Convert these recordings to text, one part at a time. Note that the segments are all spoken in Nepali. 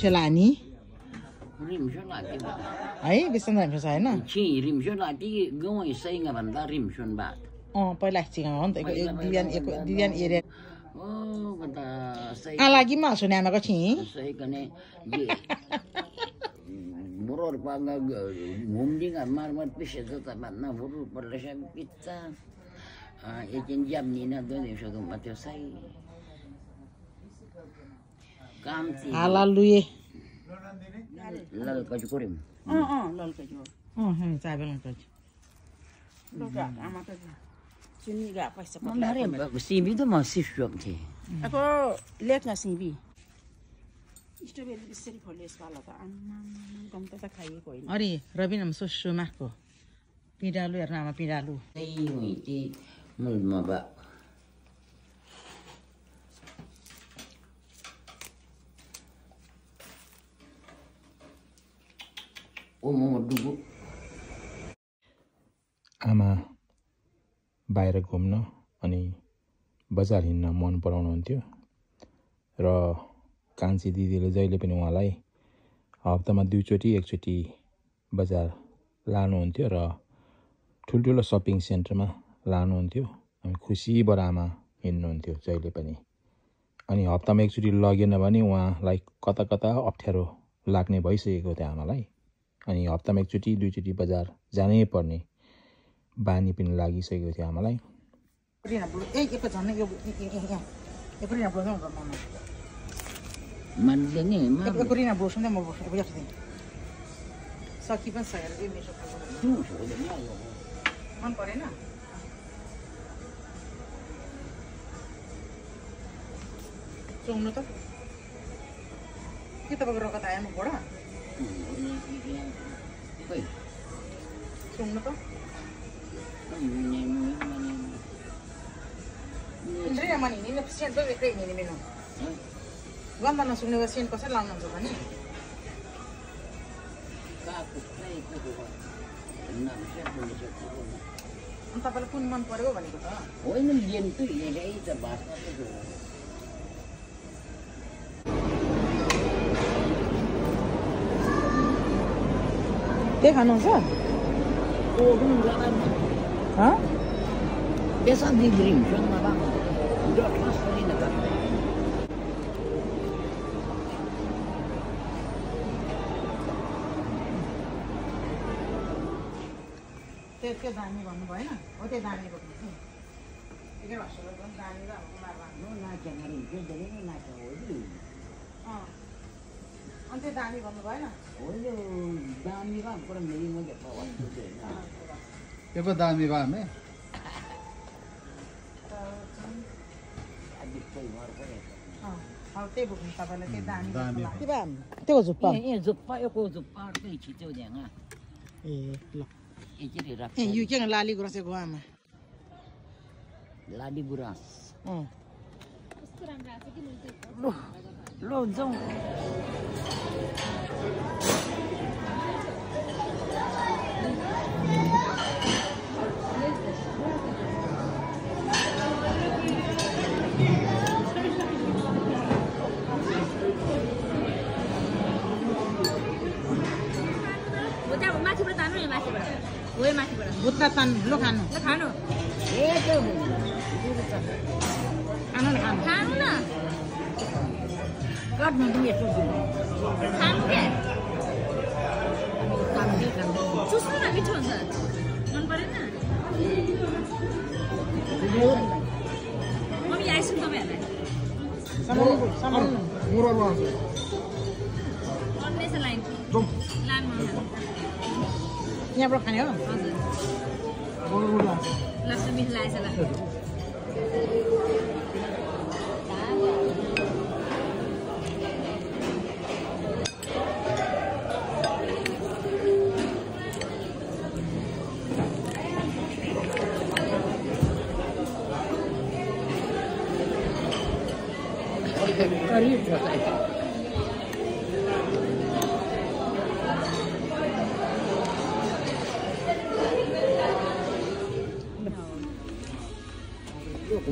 Shalani rim shalati ba ai bisan rim sai na chi rim shalati gawai sai ngabanda rim shon ba पहिला चिगाउन दिव्यान एरिया बता sai lagi masuk nih anak kecil sai kane burur panga ngumding amar pishe ta na burur perlesha pizza ejen jam ni na do ne shodo mateo sai kamti halaluye lal kaju kurim lal kaju saya bilang kaju lo gak amat aja sini gak pas cepat lari sibi tu masih syok sih aku lihat nggak sibi strawberry istri polis kala ta kamu tak kaya kau ini Ari Rabi nam susu mahku pidalu ya nama pidalu ini mulma ba dugu आमा बाहिर घुम्न अनि बजार हिँड्न मन पराउनुहुन्थ्यो र कान्छी दिदीले जहिले पनि उहाँलाई हप्तामा दुईचोटि एकचोटि बजार लानुहुन्थ्यो र ठुल्ठुलो सपिङ सेन्टरमा लानुहुन्थ्यो अनि खुसीबाट आमा हिँड्नुहुन्थ्यो जहिले पनि अनि हप्तामा एकचोटि लगेन भने उहाँलाई कता कता अप्ठ्यारो लाग्ने भइसकेको थियो आमालाई अनि हप्तामा एकचोटि दुईचोटि बजार जानै पर्ने बानी पनि लागिसकेको थियो आमालाई kita berangkat ayam bola sungguh tuh Indri yang mana ini? Ini pasien tuh kayak ini minum. Gua mana langsung nih pasien pasien langsung tuh kan? Entah apa pun man pada gua balik tuh. Oh ini dia tuh ya kayak itu bahasa tuh. Teh anu sah? Oh enggak kan? Hah? Biasa di dream kan apa? Udah transfer ini kan? Teh dani bangun boy na? Oh teh dani bangun sih. Ini masuk ke dani lah, No na jangan itu jadi ini na jadi. Ante dani bangun boy na? Oh yo dami kan kurang jadi mau jadi bawa tu deh. ये को दामी बा में Adik tu luar boleh. Hal teh bukan tabala teh dani. दामी Tiba, teh kau zupa. Ini zupa yo ko zupa tu itu dia ngah. Loh. Ini jadi rak. You jangan lali gua rasa gua mah. Ladi buras. Kurang rasa gitu Lo zong. तन लु खानु खानु ए त्यो खानु न खानु खानु न काट्नु पनि यस्तो खानु के खानु चुस्नु न मिठो हुन्छ मन परेन मम्मी आइसक्रिम तपाईँहरूलाई सामान अन्नै छ लाइन लाइन यहाँबाट खाने हो हजुर लास्ट मिठो लागेछ ल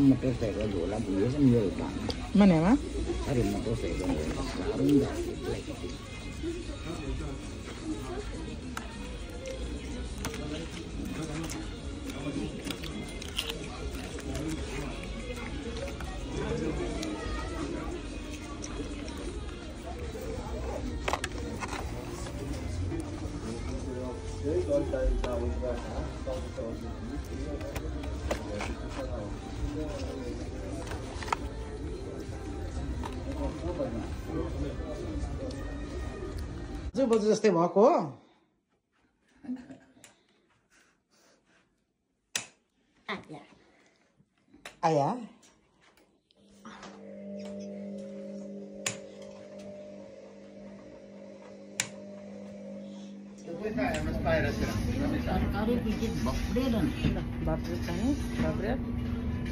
motorcycle bola biasa mil bang. Mana ya, Ma? Ada motorcycle bola, baru enggak lagi. बजे जस्तै भएको हो आया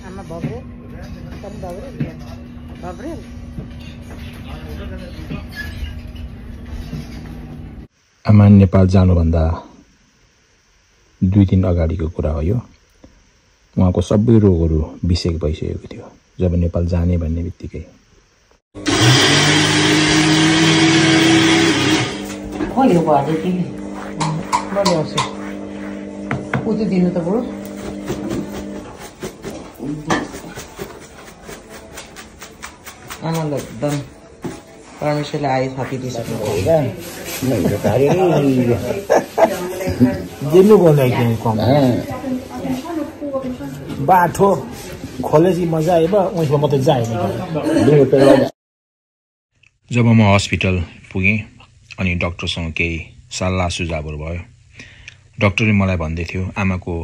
आमा बब्रेड बब्रेड आमा नेपाल जानुभन्दा 2 दिन अगाडिको कुरा हो यो। उहाँको सबै रोगहरू बिसेक भइसकेको थियो जब नेपाल जाने भन्ने बित्तिकै। कहिले भयो तिमी? बढी आउँछ उति दिनु त बुढो आमालाई एकदम परमेश्वरले आयो थपिदिइसक्नु दिनु बोलाइके कम बाठो खोलेपछि मजा आयो उहाँको मात्रै जाएन। जब म हस्पिटल पुगेँ अनि डाक्टरसँग केही सल्लाह सुझावहरू भयो। डाक्टरले मलाई भन्दै थियो आमाको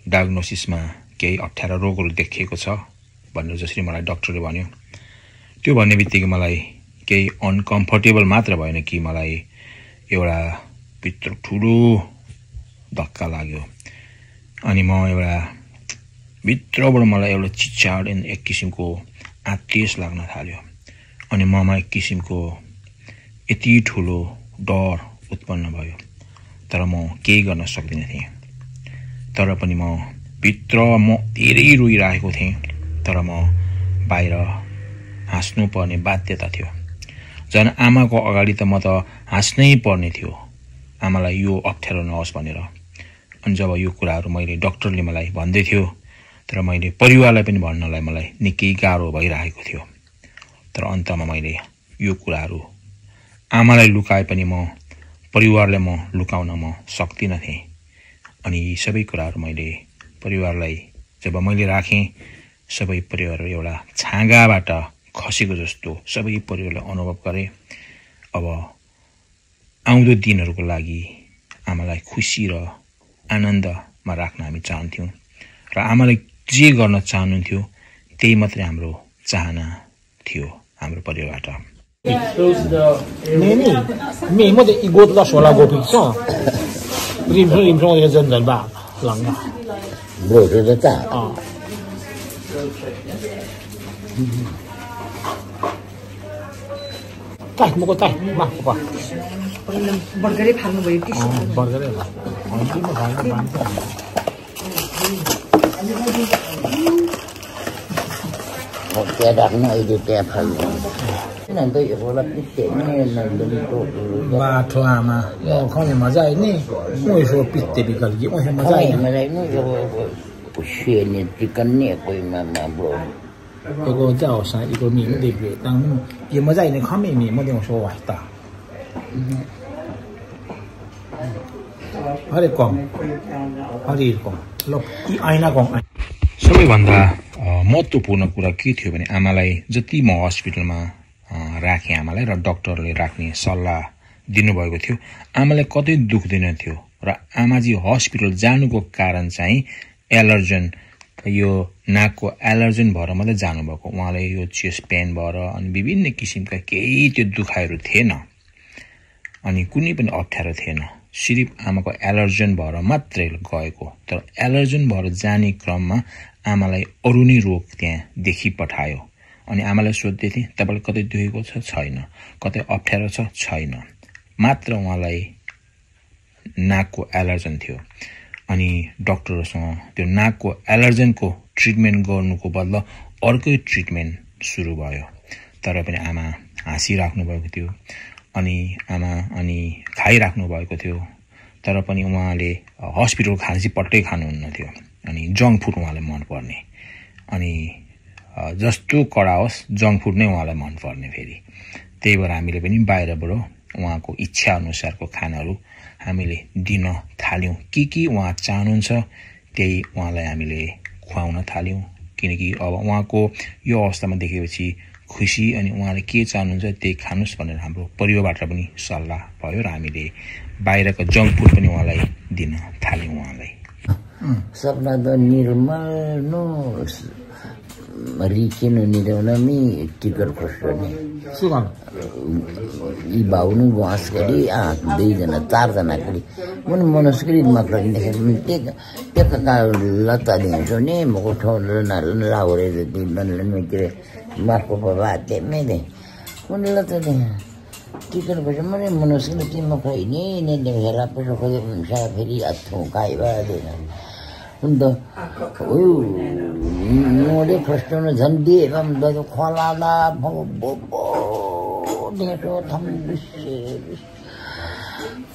डायग्नोसिसमा केही अप्ठ्यारा रोगहरू देखिएको छ भनेर जसरी मलाई डाक्टरले भन्यो। त्यो भन्ने बित्तिकै मलाई केही अनकम्फर्टेबल मात्र भएन कि मलाई एउटा भित्र ठुलो धक्का लाग्यो। अनि म एउटा भित्रबाट मलाई एउटा चिच्याड एक किसिमको आत्तिस लाग्न थाल्यो। अनि ममा एक किसिमको यति ठुलो डर उत्पन्न भयो। तर म केही गर्न सक्दिनँ थिएँ। तर पनि म भित्र म धेरै रोइरहेको थिएँ। तर म बाहिर हाँस्नु पर्ने बाध्यता थियो। झन् आमाको अगाडि त म त हाँस्नै पर्ने थियो आमालाई यो अप्ठ्यारो नहोस् भनेर। अनि जब यो कुराहरू मैले डाक्टरले मलाई भन्दै थियो तर मैले परिवारलाई पनि भन्नलाई मलाई निकै गाह्रो भइरहेको थियो। तर अन्तमा मैले यो कुराहरू आमालाई लुकाए पनि म परिवारलाई म लुकाउन म सक्दिनँ थिएँ। अनि यी सबै कुराहरू मैले परिवारलाई जब मैले राखेँ सबै परिवार एउटा छाँगाबाट खसेको जस्तो सबै परिवारले अनुभव गरे। अब आउँदो दिनहरूको लागि आमालाई खुसी र आनन्दमा राख्न हामी चाहन्थ्यौँ र आमालाई जे गर्न चाहनुहुन्थ्यो त्यही मात्रै हाम्रो चाहना थियो हाम्रो परिवारबाट। 네니 메모데 이곳라 쇼라 고피죠. 림프림프로 전전 봐. 랑가. 뭐르다. 딱 먹어 딱. 막 봐. बर्गरै फाल्नु भयो कि 버거래. 언제만 가는 많다. त्यहाँ राख्नु अहिले त्यहाँ फाल्नु nanti sekolah ini nanti itu Bato ama. Yo kau yang mazai ni. Mau isu piste bikal je. Mau yang mazai. Mereka ini usia ni tikan ni aku mama bro. Ego jauh saya ego ni mesti beli. Tang yang mazai ni kami ni mau yang show wahta. Hari kong. Hari kong. Lok i aina kong. सबैभन्दा महत्त्वपूर्ण कुरा के थियो भने आमालाई जति म हस्पिटलमा राखेँ आमालाई र डाक्टरले राख्ने सल्लाह दिनुभएको थियो आमालाई कतै दुख्दैन थियो र आमाजी हस्पिटल जानुको कारण चाहिँ एलर्जन यो नाकको एलर्जन भएर मात्रै जानुभएको उहाँलाई यो चेस्ट पेन भएर अनि विभिन्न किसिमका केही त्यो दुखाइहरू थिएन अनि कुनै पनि अप्ठ्यारो थिएन सिर्फ आमाको एलर्जन भएर मात्रै गएको तर एलर्जन भएर जाने क्रममा आमालाई अरु नै रोग त्यहाँ देखि पठायो अनि आमालाई सोध्दै थिए तपाईलाई कतै दुखेको छ छैन कतै अप्ठ्यारो छ छैन मात्र उहाँलाई नाकको एलर्जन थियो अनि डाक्टरसँग त्यो नाकको एलर्जनको ट्रिटमेन्ट गर्नुको बदला अर्कै ट्रिटमेन्ट सुरु भयो तर पनि आमा हाँसिराख्नु भएको थियो अनि आमा अनि खाइराख्नु भएको थियो तर पनि उहाँले हस्पिटल खाना चाहिँ पट्टै खानुहुन्न थियो अनि जङ्क फुड उहाँलाई मन पर्ने अनि जस्तो कडा होस् जङ्क फुड नै उहाँलाई मन पर्ने फेरि त्यही भएर हामीले पनि बाहिरबाट उहाँको इच्छा अनुसारको खानाहरू हामीले दिन थाल्यौं के उहाँ चाहनुहुन्छ त्यही उहाँलाई हामीले खुवाउन थाल्यौं किनकि अब उहाँको यो अवस्थामा देखेपछि खुसी अनि उहाँले के चाहनुहुन्छ त्यही खानुस् भनेर हाम्रो परिवारबाट पनि सल्लाह भयो र हामीले बाहिरको जङ्क फुड पनि उहाँलाई दिन थाल्यौं उहाँलाई सपना त निर्मल नो रिकिनु निरौनमी टिकट खोज्ने सुगम यी भाउनु घाँस गरी दुईजना चारजना गरी मन मनस्कृत मात्र त्यहाँ लत्ता दिन्छु नि मको ठाउँ लाउरे के माफको बाते मैले कुनै लत्ता दिएँ टिकट खोज्छ मैले मनस्कृत टिममा खोइ नि देखेर पैसा खोजेको हुन्छ फेरि अथौँ खाइबादैन अन्त मोडे फस्टाउनु झन् दिए दाजु खोलाला देख्यो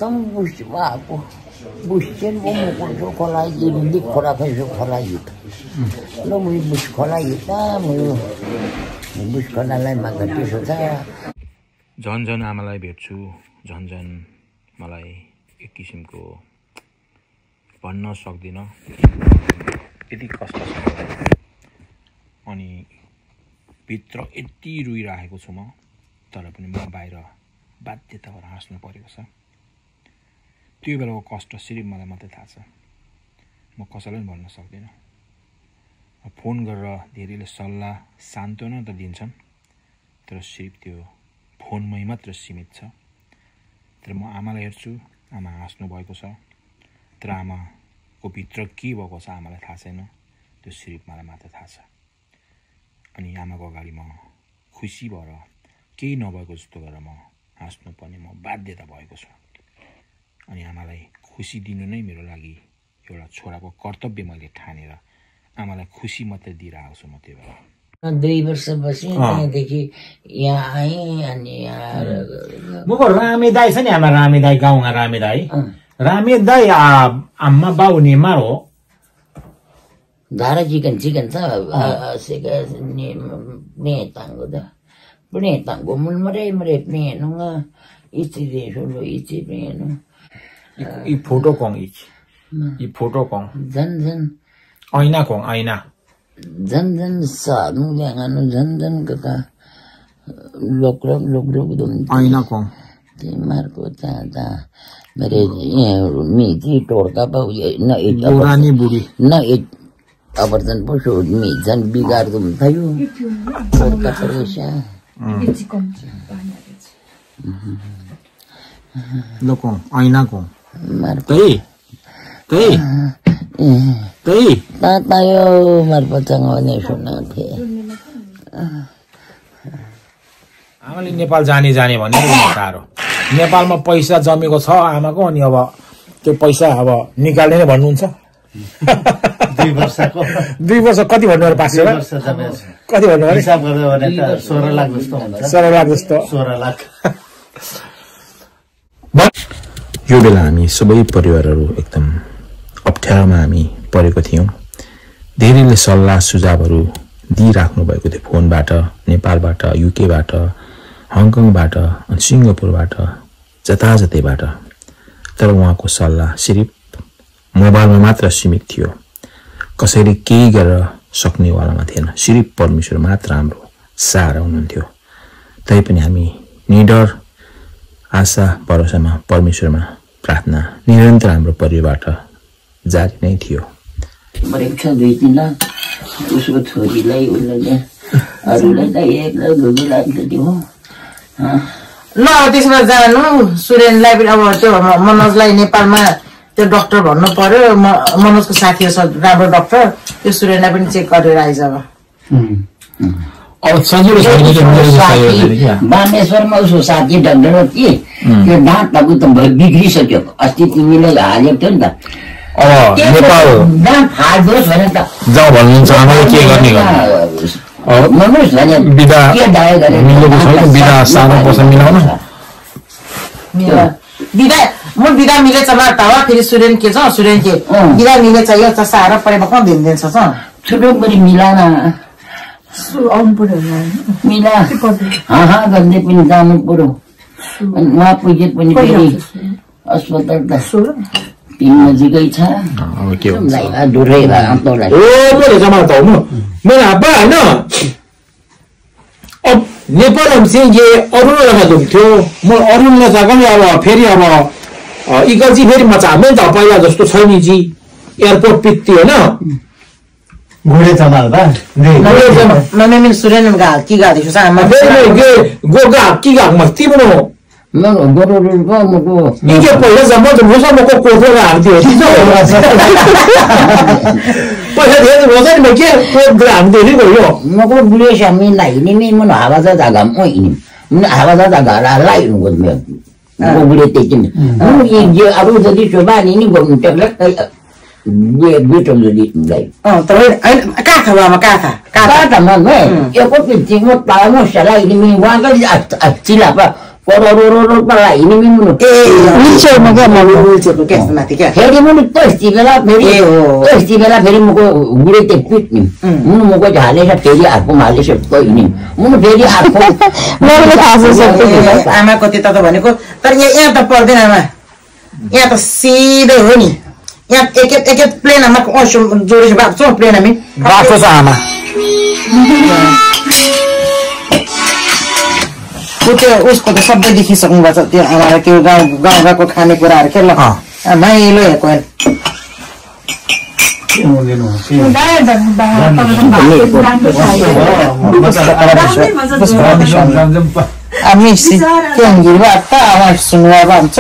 थम बुझ्छु भएको बुझ्छन् म खोला हिँड्दै खोला खैसो खोला हिँड ल म बुझ खोला हिँड्दा म बुझ खोलालाई माग्दा त्यसो छ झन् झन् आमालाई भेट्छु झन् झन् मलाई एक किसिमको भन्न सक्दिनँ यति कष्ट छ अनि भित्र यति रोइरहेको छु म तर पनि म बाहिर बाध्यता भएर हाँस्नु परेको छ त्यो बेलाको कष्ट सिर्फ मलाई मात्रै थाहा छ म कसैलाई पनि भन्न सक्दिनँ फोन गरेर धेरैले सल्लाह सान्त्वना त दिन्छन् तर सिर्फ त्यो फोनमै मात्र सीमित छ तर म आमालाई हेर्छु आमा हाँस्नु भएको छ तर आमाको भित्र के भएको छ आमालाई थाहा छैन त्यो सिर्फ मलाई मात्र थाहा छ अनि आमाको अगाडि म खुसी भएर केही नभएको जस्तो गरेर म हाँस्नु पर्ने म बाध्यता भएको छु अनि आमालाई खुसी दिनु नै मेरो लागि एउटा छोराको कर्तव्य मैले ठानेर आमालाई खुसी मात्रै दिइरहेको छु म त्यो बेला 2 वर्ष बसेँ त्यहाँदेखि यहाँ आएँ अनि यहाँ मुको रामे दाई छ नि हाम्रो रामे दाई गाउँमा रामे दाई रामे दाई आम्मा बाउ नेमार हो धारा चिकन छ सेका ने तांगो दा पुणे तांगो मुल मरे ने नुंगा इछि दे सोलो इछि पेनो ई फोटो कोङ ई फोटो कोङ झन ऐना कोङ ऐना झन सानु ल्याङानु झन कका लोकरोग दुम ऐना कोङ तिमीहरुको चाहता मेरे मिजी टोडका पाउ न पुरानी बुढी न अवर्तन पशु मी झन बिगार दुम थयो टोडका परेसा लोकोङ ऐना कोङ मार त्यही तातायो मार पचङ भने सुन्न थिए आमाले नेपाल जाने भने साह्रो नेपालमा पैसा जमेको छ आमाको अनि अब त्यो पैसा अब निकाल्ने नै भन्नुहुन्छ 2 वर्षको 2 वर्ष कति भन्नुभयो पास गरेर कति भन्नुभयो हिसाब गर्दा भने त 16 लाख जस्तो हुन्छ 16 लाख जस्तो 16 लाख यो बेला हामी सबै परिवारहरू एकदम अप्ठ्यारोमा हामी परेको थियौँ धेरैले सल्लाह सुझावहरू दिइराख्नु भएको थियो फोनबाट नेपालबाट युकेबाट हङकङबाट अनि सिङ्गापुरबाट जताजतैबाट तर उहाँको सल्लाह सिर्फ मोबाइलमा मात्र सीमित थियो कसैले केही गरेर सक्नेवालामा थिएन सिर्फ परमेश्वर मात्र हाम्रो सहारा हुनुहुन्थ्यो तैपनि हामी निडर आशा भरोसामा परमेश्वरमा प्रार्थना निरन्तर हाम्रो परिवारबाट जारी नै थियो परीक्षा 2-3 लाख उसको छोरीलाई उसले अरूलाई त 1 लाख 2 लाख दियो ल त्यसमा जानु सुरेनलाई पनि अब त्यो मनोजलाई नेपालमा त्यो डाक्टर भन्नु पर्यो मनोजको साथी छ राम्रो डाक्टर त्यो सुरेनलाई पनि चेक गरेर आइज अब सजिलो बानेश्वरमा उसको साथी डाक्टर हो कि त्यो दाँत त बिग्रिसक्यो अस्ति तिमीले हालेको थियो नि त अब नेपाल दाँत फाल्दोस् भने त जाउँ भन्नुहुन्छ आमाले के गर्ने मनोज भने बिदा मिलेको छैन बिदा सानो पैसा मिलाउन बिदा मिलेछ ल त फेरि सुरेन के छ सुरेन के बिदा मिलेछ यो त सारा परेमा कहाँ दिन्छ छुटो पनि मिलाना मिला गर्दै पनि जानु पर्यो उहाँ पुगे पनि फेरि अस्पताल त 3 नजिकै छ दुरै मेरो आप्पा होइन अब नेपाल चाहिँ ये अरुण लगा दुख्थ्यो म अरुण लगाएको अब फेरि अब इकल्ची फेरि म चाहमै त पहिला जस्तो छैन जी एयरपोर्ट पित्ती होइन घोडे चमाल बा मम्मी सुरेन की गाडी छ आमा गोगा की गाग मस्ती बनो 이게 벌레 뭐도 무슨 먹고 고소가 안 돼요. 진짜 벌레 대체 무슨 먹게 고소가 안 되고요. 먹고 물에 샤미 나이님이 뭐 아바자 자가 뭐 이님 아바자 자가 라이는 거면 뭐 물에 때쯤 이게 아버지 저반이니 뭐 때문에 왜 좀 저기 네. terus kata mama kata mama ya kok penting mau tahu salah ini mingguan kan apa Kororo pala ini minum. Wheelchair maga malu wheelchair tu kes mati kya. Heri munu to istibela beri muko gure te pit ni. Munu muko jale sa teri arko male sa to ini. Munu teri arko. Munu khasa sakte ama ko त्यता त भनेको तर यहाँ त पर्दैन आमा. यहाँ त सिधै हो नि. यहाँ एक प्लेन आमा को जोडिस भएको छ प्लेन हामी. बाटो छ आमा. त्यो उसको त सबै देखिसक्नु भएको छ त्यो आमाले त्यो गाउँको खानेकुराहरू के ल माइलो हेर्को हामी सिक्किमबाट आवाज सुन्नुवा भन्छ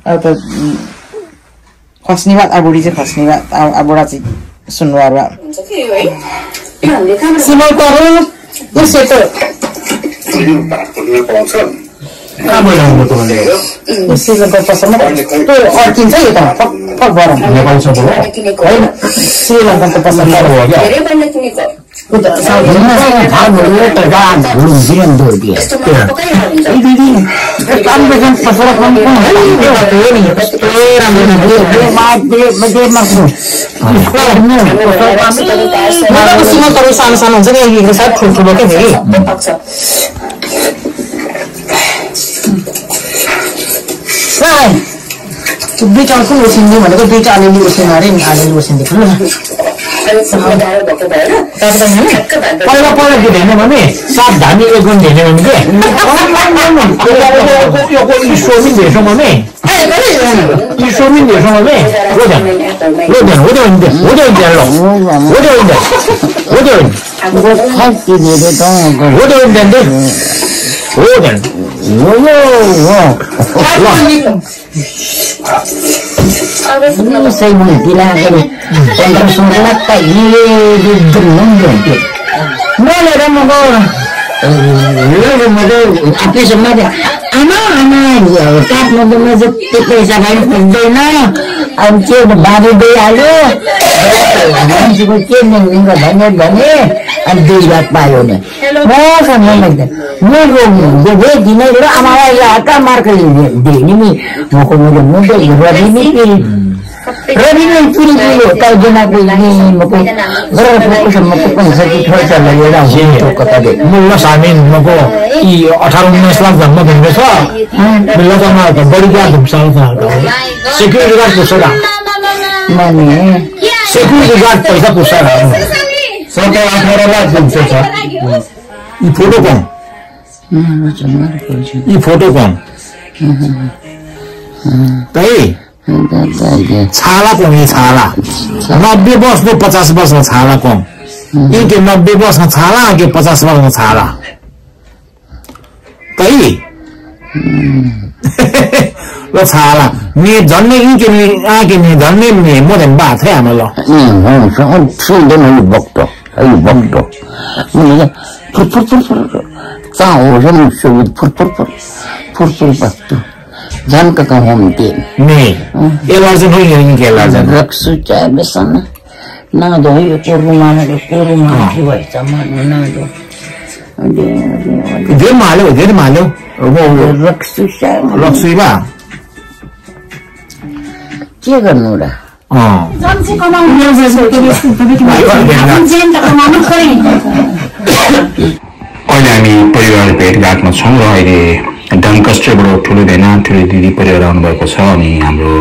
अब त खस्ने बात बुढी चाहिँ खस्ने बात बुढा चाहिँ सुन्नुवा सिमल करू यो सेतो श्रीलङ्का पसलमा त्यो अड्किन्छ यो त फक गरम होइन श्रीलङ्काको पसलमा सानो सानो हुन्छ नि सायद ठुल्ठुलो क्या फेरि दुईटा कुन ओसिन्दिउँ भनेको दुईटा अलिअलि ओसिन अरे नि अलिअलि ओसिन्दिएको पहिला के धेने भने सात धामी एक गुण धेने भने के सोमिन भेट्छौँ भने सोमिन भेट्छौँ भने Saya mau bilang ini kontra surat ini di gunung itu. Mana ada mau मैले आफैसम्म आमा काठमाडौँमा जति पैसा पनि पुग्दैन अनि के बाँधी दिइहाल्यो मान्छेको के निम्लिङ्ग भने अनि 2 लाख पायो भने मसँग लाग्दैन म दिनै र आमालाई हट्टा मार्क दिने नि मको मैले मुद्दा रबिनी पुरी ताइजनाको मको मको पैसा खर्च लगेर कताले मुल्ला सामिन मको 18-19 लाख जम्मा भन्दैछ मुल्ला जम्मा बढी क्या धुम्साउँछ सेक्युरिटी गार्ड पुग्छ माने सेक्युरिटी गार्ड पैसा पुग्छ 17-18 लाख पुग्छ यी फोटो कौन यी फोटो कौन तै छाला कौन ये छाला 90 वर्ष 50 वर्ष छाला कौन इनके 90 वर्ष छाला के 50 वर्ष छाला तै lo छाला नि झन्ने इनके नि आके नि झन्ने नि म त बात है हाम्रो सुन्दैन यो बक्तो मैले फुर बक्तो जानका का हम ते नि एलर्जन हो नि के एलर्जन रक्सु चाय बेसन ना दो यो कोरुमा के भन्छ ना दो धेरै माल्यो रक्सु चाय बा के गर्नु र अहिले हामी परिवार भेटघाटमा छौँ र अहिले डङ्कस्टरबाट ठुलो भेना ठुलो दिदी परिवार आउनुभएको छ अनि हाम्रो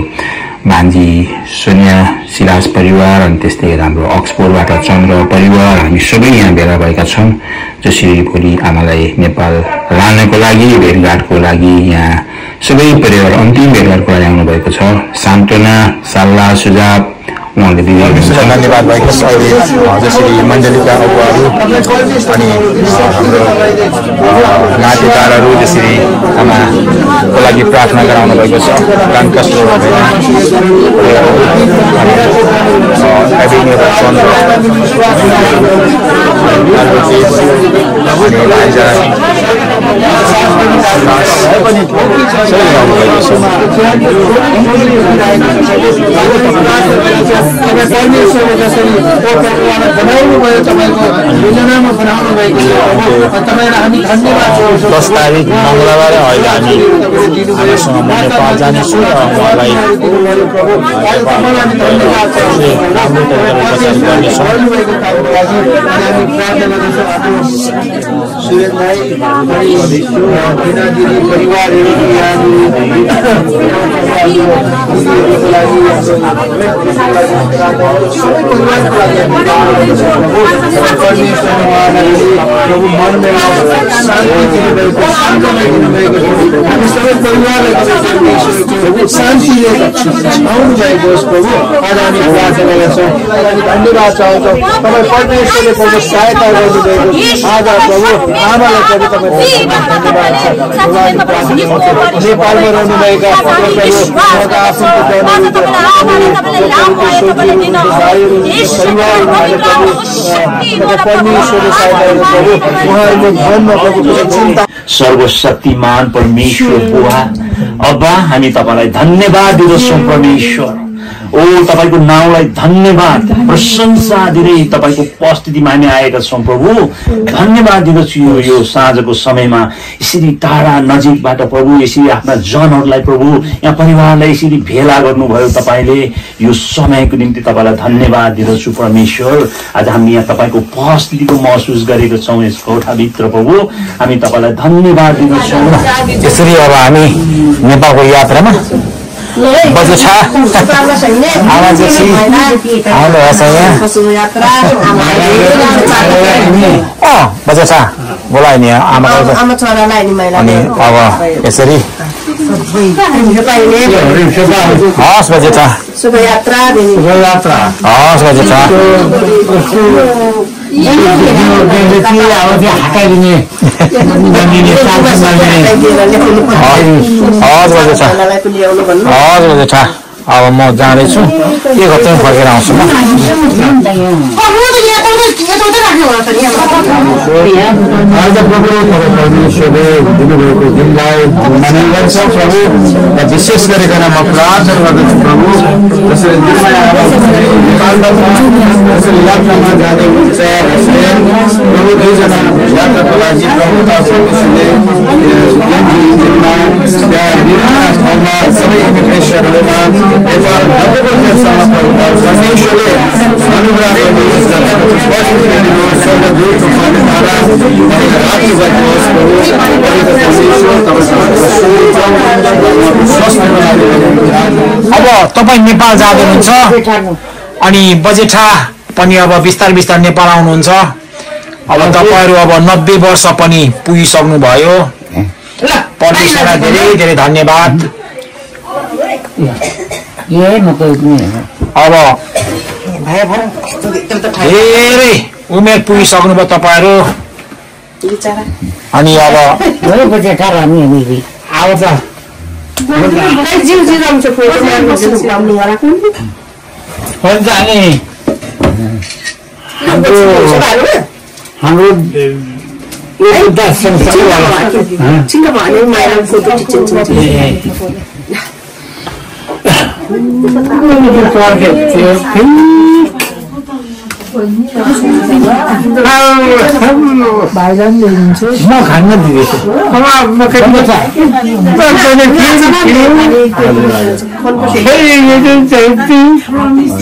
भान्जी सोनिया सिराज परिवार अनि त्यस्तै हाम्रो अक्सफोर्डबाट चन्द्र परिवार हामी सबै यहाँ भेला भएका छौँ जसरी भोलि आमालाई नेपाल लानको लागि भेटघाटको लागि यहाँ सबै परिवार अन्तिम भेटघाटको लागि आउनुभएको छ सान्त्वना सल्लाह सुझाव उहाँले दिइरहेको धन्यवाद भएको छ अहिले जसरी मण्डलीका अगुवाहरू अनि हाम्रो नातेदारहरू जसरी आमाको लागि प्रार्थना गराउनु भएको छ परमेश्वरले जसरी बनाउनु भयो तपाईँको योजनामा बनाउनु भएको छ तपाईँलाई हामी धन्यवाद दिन्छौँ 10 तारिक मङ्गलबार अहिले हामी आमासँग नेपाल जानेछौँ र उहाँलाई सुरेन भाइ दिदी परिवारहरू प्रभु मनले शान्ति दिनुभएको सान्त्वना दिनुभएको हामी सबै परिवारलाई शान्तिले आउनु भएको होस् प्रभु आज हामी प्रार्थना गर्छौँ हामी धन्यवाद चाहन्छौँ तपाईँ परमेश्वरले प्रभु सहायता गर्नुभएको आज प्रभु आमालाई पनि तपाईँ धन्यवाद छ नेपालमा रहनुभएका सर्वशक्तिमान परमेश्वर बुवा अब्बा हामी तपाईलाई धन्यवाद दिन्छौँ परमेश्वर ओ तपाईको नाउँलाई धन्यवाद प्रशंसा दिँदै तपाईको उपस्थितिमा हामी आएका छौँ प्रभु धन्यवाद दिँदछु यो साँझको समयमा यसरी टाढा नजिकबाट प्रभु यसरी आफ्ना जनहरूलाई प्रभु यहाँ परिवारलाई यसरी भेला गर्नुभयो तपाईले यो समयको निम्ति तपाईलाई धन्यवाद दिँदछु परमेश्वर आज हामी यहाँ तपाईको उपस्थितिको महसुस गरेको छौँ यस कोठाभित्र प्रभु हामी तपाईलाई धन्यवाद दिँदछौँ यसरी अब हामी नेपालको यात्रामा बजे छ आमा जेसी आउनु भएछ यहाँ बजे छ बोलायो नि आमा अनि अब यसरी हस् बजे छ शुभयात्रा हस् बजे छ अब म जाँदैछु एक हप्ता फर्केर आउँछु आज प्रभु परमेश्वरले दिनुभएको दिनलाई मनाइ गर्छ प्रभु र विशेष गरिकन म प्रार्थना गर्दछु प्रभु जसरी जसरी यात्रामा जाँदै हुन्छ प्रभु दुईजना यात्राको लागि प्रभु सबै इमिग्रेसनहरूमा नेपाल 90%सम्म परमेश्वरले अनुग्रह अब तपाईँ नेपाल जाँदै अनि बजेठा पनि अब बिस्तार बिस्तार नेपाल आउनुहुन्छ अब तपाईहरु अब 90 वर्ष पनि पुगिसक्नु भयो परमेश्वरलाई धेरै धेरै धन्यवाद अब धेरै उमेर पुगिसक्नु भयो तपाईहरु अनि अब बजेठा हामी अब त हाम्रो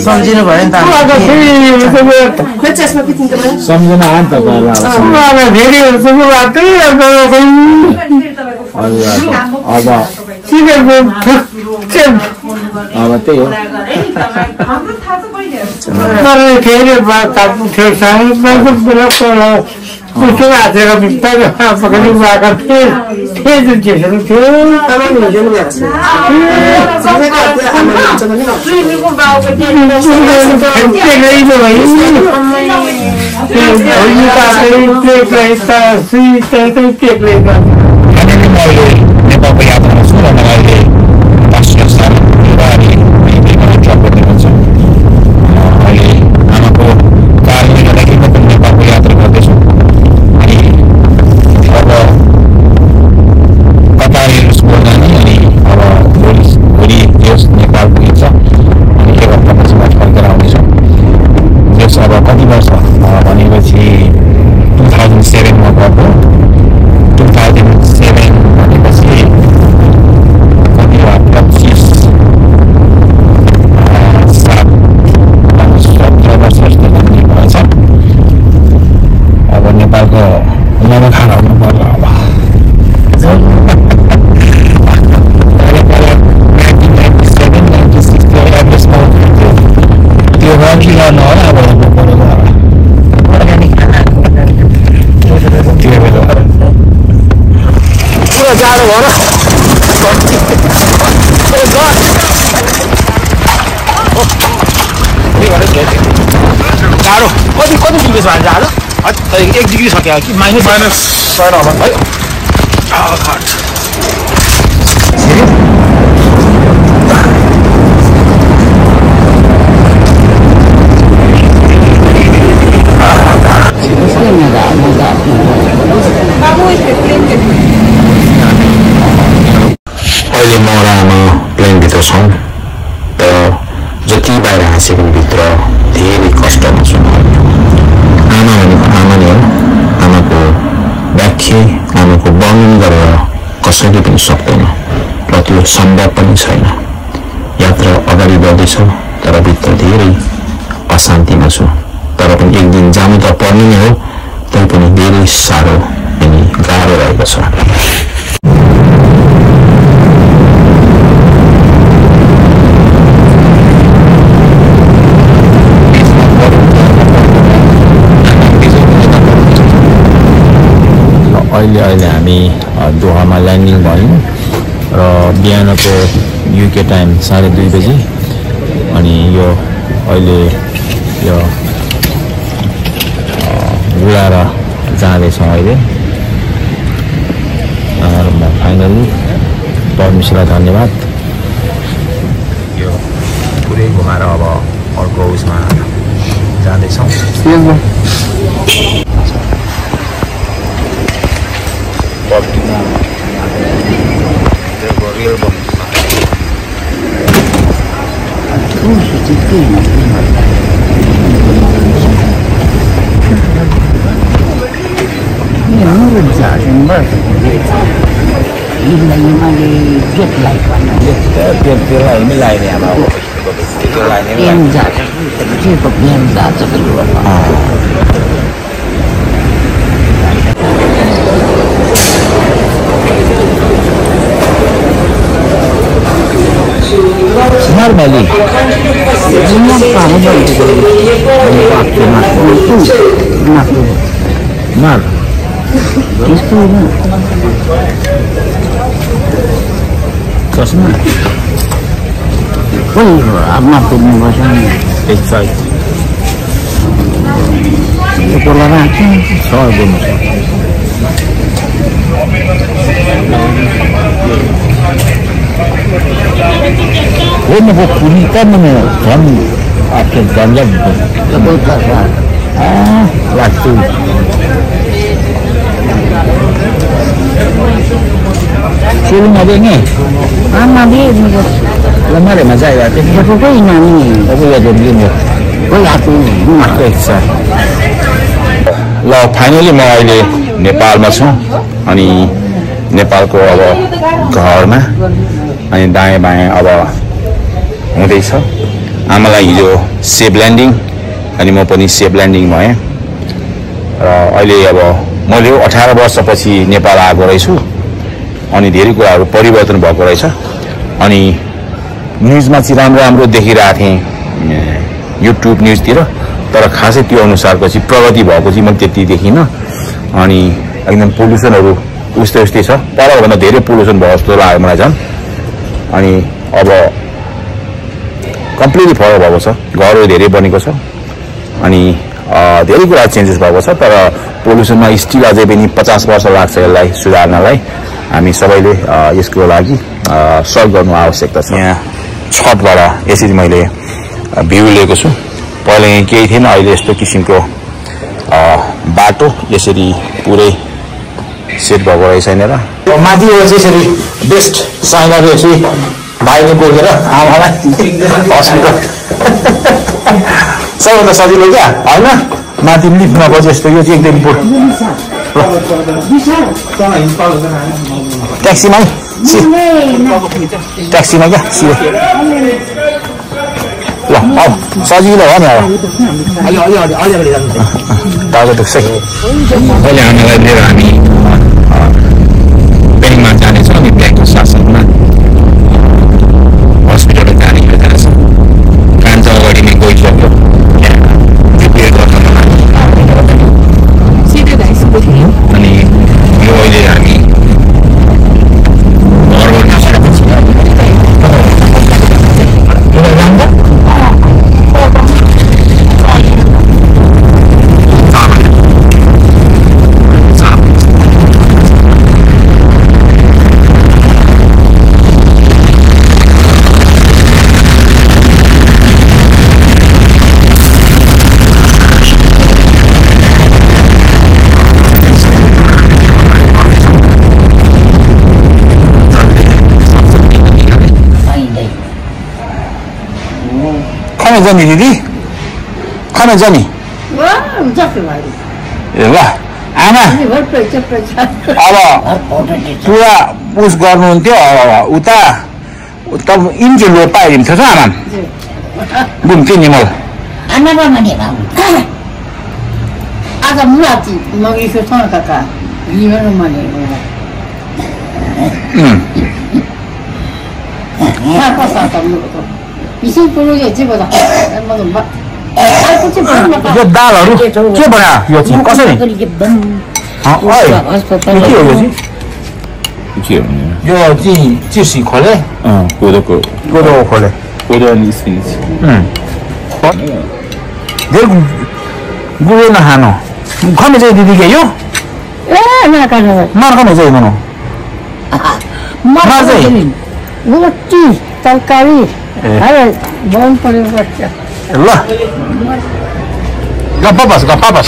सम्झिनु भयो नि त सम्झना आयो अब त्यही हो नेपालको यात्रामा छु र मलाई पास्टर स्थान अहिले आमाको कारणले गर्दाखेरि म पनि नेपालको यात्रा गर्दैछु अनि अब कतार एयरवेजबाट जाने अनि अब भोलि देश नेपाल पुगिन्छ अनि एक हप्तापछि म फर्केर आउनेछु देश अब कति वर्ष भनेपछि 2007 मा गएको 2007 भनेपछि कति 25 17 वर्ष जस्तो लाग्ने भएछ अब नेपालको नयाँ खाना हुनु पर्यो अब त्यो रकी गर्नु होला अब हेर्नु पर्यो त्यो बेला पुरा जाडो भयो जाडो कति डिग्री छ जाडो 1 डिग्री सक्यो कि माइनस है अहिले म र आमा प्लेनभित्र छौँ तर जति बाहिर हाँसे पनि भित्र धेरै कष्टमा छु आमा भनेको आमा नै हो आमाको व्याख्या आमाको वर्णन गरेर कसैले पनि सक्दैन र त्यो सम्भव पनि छैन यात्रा अगाडि बढ्दैछ तर भित्र धेरै अशान्तिमा छु तर पनि एक दिन जानु त पर्ने नै हो तैपनि धेरै साह्रो अनि गाह्रो रहेको छ अहिले हामी दोहामा ल्यान्डिङ भयौँ र बिहानको युके टाइम 2:30 बजी अनि यो अहिले यो गुडाएर जाँदैछ अहिले र म फाइनली परमेश्वरलाई धन्यवाद यो पुरै घुमाएर अब अर्को उसमा जाँदैछौँ Normally, Ini buku kan kan akan dalam lebih besar. Waktu. Film ada ni? Dia lama dah masa ya. Apa ini? Apa ya jadi ni? aku अच्छा ल फाइनली म अहिले नेपालमा छु अनि नेपालको अब घरमा अनि दायाँ बायाँ अब हुँदैछ आमालाई हिजो सेफ ल्यान्डिङ अनि म पनि सेफ ल्यान्डिङ भएँ र अहिले अब मैले 18 वर्षपछि नेपाल आएको रहेछु अनि धेरै कुराहरु परिवर्तन भएको रहेछ अनि न्यूजमा चाहिँ राम्रो राम्रो देखिरहेको थिएँ युट्युब न्यूजतिर तर खासै त्यो अनुसारको चाहिँ प्रगति भएको चाहिँ मैले त्यति देखिन अनि एकदम पोल्युसनहरु उस्तै उस्तै छ पहिला भन्दा धेरै पोल्युसन भएको जस्तो लाग्यो मलाई झन् अनि अब कम्प्लिटली फरक भएको छ घरहरु धेरै बनेको छ अनि धेरै कुरा चेन्जेस भएको छ तर पोल्युसनमा स्टिल अझै पनि 50 वर्ष लाग्छ यसलाई सुधार्नलाई हामी सबैले यसको लागि सर्च गर्नु आवश्यकता छ यहाँ छतबाट यसरी मैले भ्यू लिएको छु पहिले केही थिएन अहिले यस्तो किसिमको बाटो यसरी पुरै सेट भएको रहेछ हैन र माथि यसरी बेस्ट साइनर यसरी भाइले बोकेर आमालाई हस्पिटल सबैभन्दा सजिलो क्या हैन माथि लिफ्टमा बजे जस्तो यो चाहिँ एकदम इम्पोर्टेन्ट ट्याक्सीमा ट्याक्सीमा क्या सिधै ल अब सजिलो हो नि अब दुख्छ अहिले आमालाई लिएर हामी ब्याङ्कमा जानेछौँ अनि ब्याङ्कको साथसाथमा हस्पिटल जाने योजना छ कान्छ अगाडि नै गइसक्यो अनि यो अहिले हामी खाना जाने दिदी खाना जाने ल आमा अब पुरा पुस गर्नुहुन्थ्यो उता उता इन्जु लो पाइदिन्छ छ आमा घुम्थ्यो नि म आज मुलाती मगी से थाना काका लिवर माने इसी पुरो ये चाहिँ बता यो दालहरु के बना यो चाहिँ कसरी यो चाहिँ चिर्सी खोले कोदोको खोले कोदो अनि स्पिनिच धेरै गुडो नखानु खाने चाहिँ दिदी के यो नखानु चाहिँ मनो रोटी तरकारी अरे बहुत परिवर्तन ल गप्पा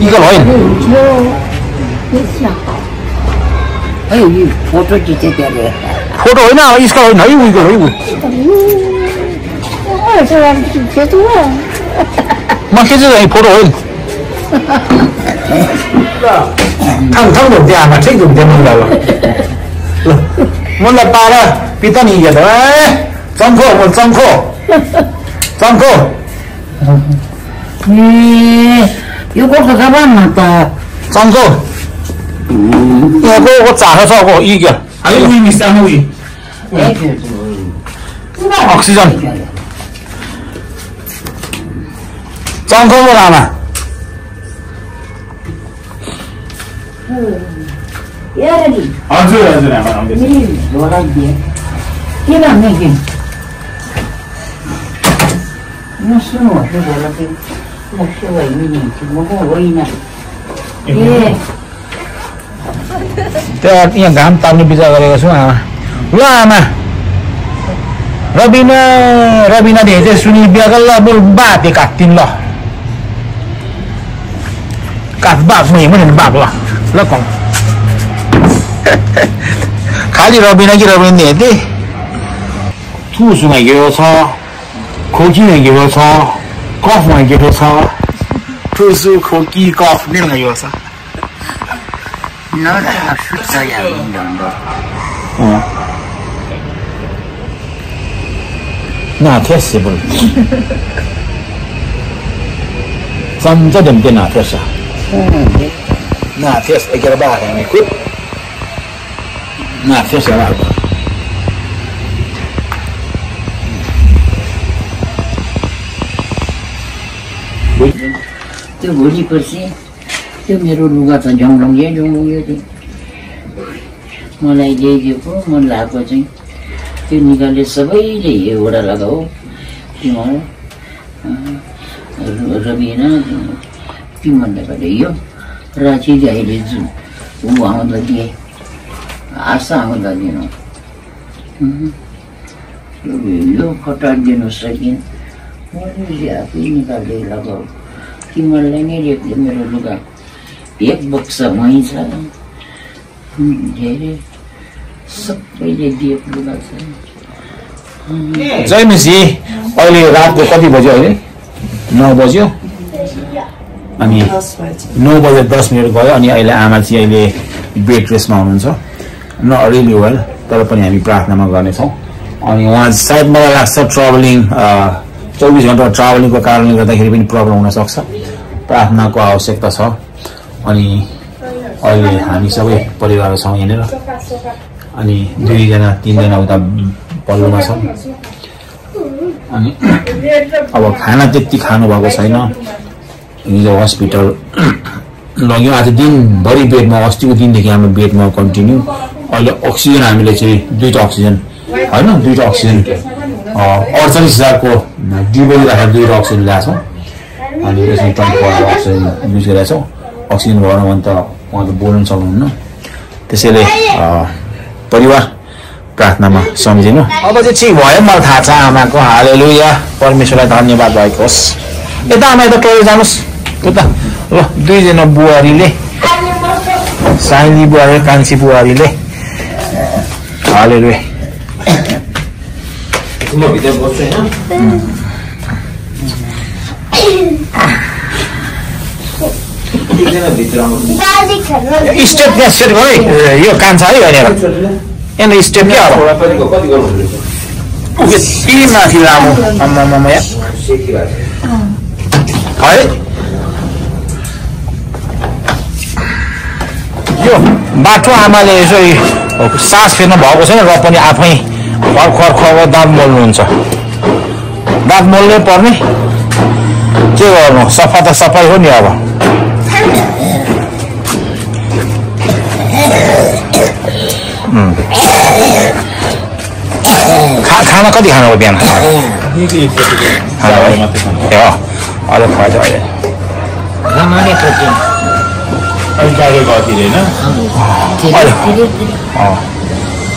इगल होइन फोटो खिचेको फोटो होइन स्कल होइन है इगल है म के चाहिँ फोटो होइन 탕탕 동대 아마 책 동대 먹으라고. 몰라 빠라 삐딱이 이게 더. 짱코 뭐 짱코. 짱코. 이거 가봤나 짱코. 이거 작아서 이게. 아이고 이 비싼 위. 옥시전. 짱코 뭐라나. हजुर हजुर आमा किन मेकिन नसुन्नुहोस् न मुख्य होइन म होइन त्यहाँ यहाँ घाम ताप्ने विचार गरेको छु आमा ल आमा रबिना हेर्दै सुनि बिहा ल बोल बाते काट्दिन् ल काट बाप म हेर्नु नि बाप ल कम खालि रबिना कि रबिना हेर्दै 투수가 이겨서 고기가 이겨서 거프가 이겨서 투수 고기 거프는 이겨서 너는 숫자야 정도 나 됐어 볼 삼자 좀 되나 됐어 나 됐어 이게 봐 그냥 나 됐어 봐 त्यो भोलिपछि त्यो मेरो लुगा त झङझङ्गे थियो मलाई ल्याइदिएको मन लागेको चाहिँ त्यो निकाले सबैले एउटा लगाऊ तिमीहरू रबिना तिमीहरूले भने यो राखिले अहिले ऊ आउँदा दिए आशा आउँदा दिनु यो फटाइदिनु सकिन मैले आफै निकाल्दै लगाऊ तिमीहरूलाई नै रेपले मेरो लुगा एक बक्सा वहीँ छ धेरै सबैले दिएको लुगा छ जय मिसी अहिले रातको कति बज्यो अहिले 9 बज्यो अनि 9 बजे 10 मिनट गयो अनि अहिले आमा चाहिँ अहिले बेड रेस्टमा हुनुहुन्छ न रियली वेल तर पनि हामी प्रार्थनामा गर्नेछौँ अनि उहाँ सायद मलाई लाग्छ ट्राभलिङ 24 घण्टा ट्राभलिङको कारणले गर्दाखेरि पनि प्रब्लम हुनसक्छ प्रार्थनाको आवश्यकता छ अनि अहिले हामी सबै परिवार छौँ यहाँनिर अनि 2 जना 3 जना उता पल्लोमा छौँ अनि अब खाना त्यति खानु भएको छैन हिजो हस्पिटल लग्यो आज दिनभरि बेडमा अस्तिको दिनदेखि हाम्रो बेडमा कन्टिन्यू अहिले अक्सिजन हामीले चाहिँ 2टा अक्सिजन होइन 2टा अक्सिजन 48,000 को डिबोली राखेर 2टा अक्सिजन ल्याएको छौँ अनि यसमा 24 अक्सिजन युज गरेका छौँ अक्सिजन भएन भने त उहाँ त बोल्न सक्नुहुन्न त्यसैले परिवार प्रार्थनामा सम्झिनु अब चाहिँ ठिक भयो मलाई थाहा छ आमाको हालेलुया परमेश्वरलाई धन्यवाद भएको होस् यता आमा यता टोइलेट जानुहोस् उता ल 2 जना बुहारीले साइली बुहारी कान्छी बुहारीले हालेलुया म भित्र बस्छु हैन स्टेप क्या सेट गरे यो कान्छ है भनेर यहाँ स्टेप क्या हो यति माथि लामो आम्मामा है यो बाटो आमाले यसो सास फेर्नु भएको छैन र पनि आफै खर दाँत मोल्नुहुन्छ दाँत मोल्नै पर्ने के गर्नु सफा त सफाइ हो नि अब खाना कति खानु हो बिहान अलिक खुवाइछ अहिले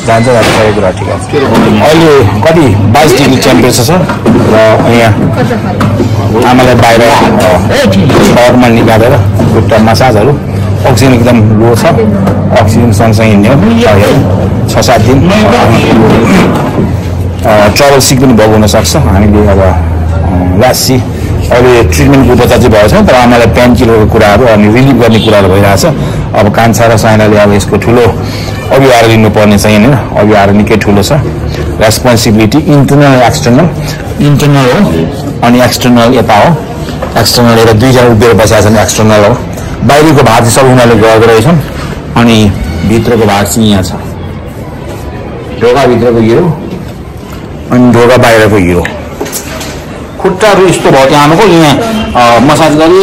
जान्छ सबै कुरा ठिक छ अहिले कति 22 डिग्री टेम्परेचर छ र यहाँ आमालाई बाहिर सहरमा निकालेर खुट्टा मसाजहरू अक्सिजन एकदम लो छ अक्सिजन सँगसँगै हिँड्ने हो 6-7 दिन ट्रबल सिक पनि भएको हुनसक्छ हामीले अब लासी अहिले ट्रिटमेन्टको उपचार चाहिँ भएको छ तर आमालाई पेन किलरको कुराहरू अनि रिलिभ गर्ने कुराहरू भइरहेछ अब कान्छा र साइनाले अब यसको ठुलो अभिभार लिनुपर्ने चाहिँ होइन अभिभार निकै ठुलो छ रेस्पोन्सिबिलिटी इन्टरनल एक्सटर्नल इन्टरनल हो अनि एक्सटर्नल यता हो एक्सटर्नल एउटा दुईजना उभिएर बसेका छन् एक्सटर्नल हो बाहिरको भाग चाहिँ सब उनीहरूले गरेको रहेछन् अनि भित्रको भाग चाहिँ यहाँ छ ढोकाभित्रको हिरो अनि ढोका बाहिरको हिरो खुट्टाहरू यस्तो भयो त्यो आमाको यहाँ मसाज गरी